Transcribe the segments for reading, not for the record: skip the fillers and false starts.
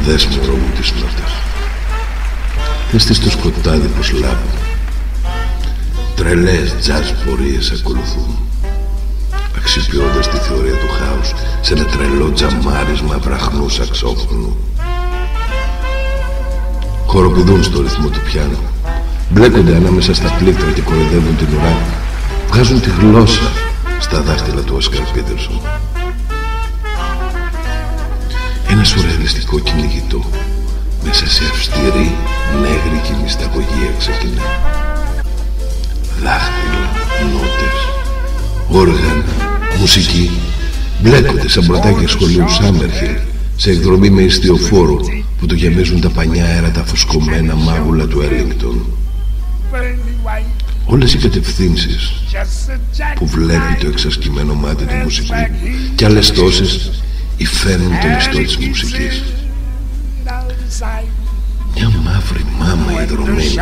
Δες μωρό μου τις νότες. Δες τις στο σκοτάδι πως λάβουν. Τρελές τζαζ πορείες ακολουθούν, αξιοποιώντας τη θεωρία του χάους σε ένα τρελό τζαμάρισμα βραχνού σαξόφωνου. Χοροπηδούν στο ρυθμό του πιάνου, μπλέκονται ανάμεσα στα πλήκτρα και κοροϊδεύουν την ουρά. Βγάζουν τη γλώσσα στα δάχτυλα του Όσκαρ Πίτερσον. Ένα σουρεαλιστικό κυνηγητό μέσα σε αυστηρή νέγρικη μυσταγωγία ξεκινά. Δάχτυλα, νότες, όργανα, μουσική μπλέκονται σαν πρωτάκια σχολείου Σάμερχιλ σε εκδρομή με ιστιοφόρο που το γεμίζουν τα πανιά αέρατα φουσκωμένα μάγουλα του Έλιγκτον. Όλες οι κατευθύνσεις που βλέπει το εξασκημένο μάτι του μουσικού και άλλες τόσες υφαίνουν τον ιστό της μουσικής. Μια μαύρη μάμα ιδρωμένη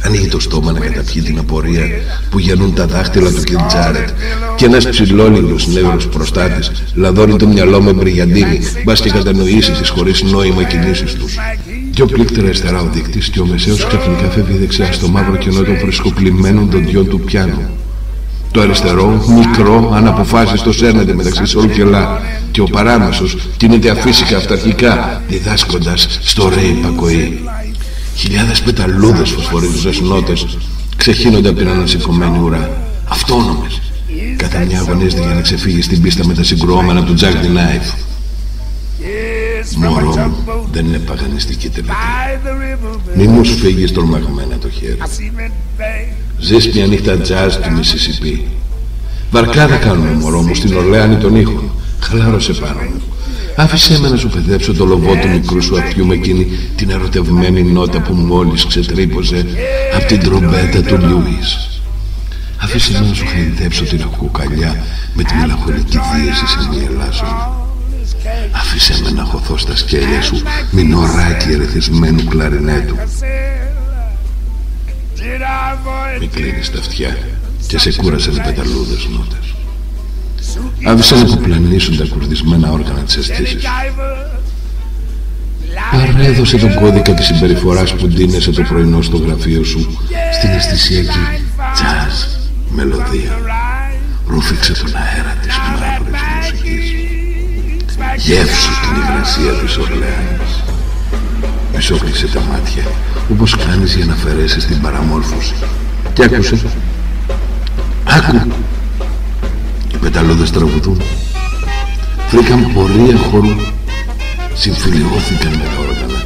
ανοίγει το στόμα να καταπιεί την απορία που γεννούν τα δάχτυλα του Κιν Τζάρετ, και ένας ψηλόλιγρος νέγρος προστάτης λαδώνει το μυαλό με μπριγιαντίνη, μπας και κατανοήσει τις χωρίς νόημα κινήσεις τους. Δυο πλήκτρα αριστερά ο δείκτης και ο μεσαίος ξαφνικά φεύγει δεξιά στο μαύρο κενό των φρεσκοπλημμένων δοντιών του πιάνου. Το αριστερό, μικρό, αναποφάσιστο σέρνεται μεταξύ Σολ και Λα, και ο παράμεσος κινείται αφύσικα αυταρχικά, διδάσκοντας στο ρε υπακοή. Χιλιάδες πεταλούδες φωσφορίζουσες νότες ξεχύνονται από την ανασηκωμένη ουρά, αυτόνομες. Κατά μια αγωνίζεται για να ξεφύγει στην πίστα με τα συγκρουόμενα του Jack the Knife. Μωρό μου, δεν είναι παγανιστική τελετή. Μη μου σφίγγεις τρομαγμένα το χέρι. Ζεις μια νύχτα τζάζ του Μισισιπί. Βαρκάδα κάνουμε, μωρό μου, στην Ορλεάνη των ήχων. Χαλάρωσε πάνω μου. Άφησέ με να σου παιδέψω το λοβό του μικρού σου αυτιού με εκείνη την ερωτευμένη νότα που μόλις ξετρύπωσε από την τρομπέτα του Λιούις. Άφησέ με να σου χαϊδέψω την ακουκαλιά με τη μελαγχολική δίαιση σεμιελάσεων. Άφησέ με να χωθώ στα σκέλια σου μινωράκι ερεθισμένου κλαρινέτου. Μη κλείνεις τα αυτιά και σε κούρασαν οι πεταλούδες νότες. Άφησε να κουπλανήσουν τα κουρδισμένα όργανα της αισθήσης. Παρέδωσε τον κώδικα της συμπεριφοράς που ντύνεσαι το πρωινό στο γραφείο σου στην αισθησιακή τζαζ μελωδία. Ρούφηξε τον αέρα της μαύρης μουσικής. Γεύσου την υγρασία της Ορλεάνης. Μισόκλεισε τα μάτια όπως κάνεις για να αφαιρέσεις την παραμόρφωση. Και άκουσε. Άκου. Οι πεταλώδες τραγουδούν. Βρήκαν πορεία χορού. Συμφιλιώθηκαν με τα όργανα.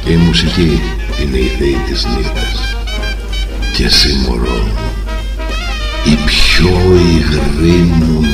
Και η μουσική είναι η θεή της νύχτας. Και εσύ, μωρό μου, η πιο υγρή μου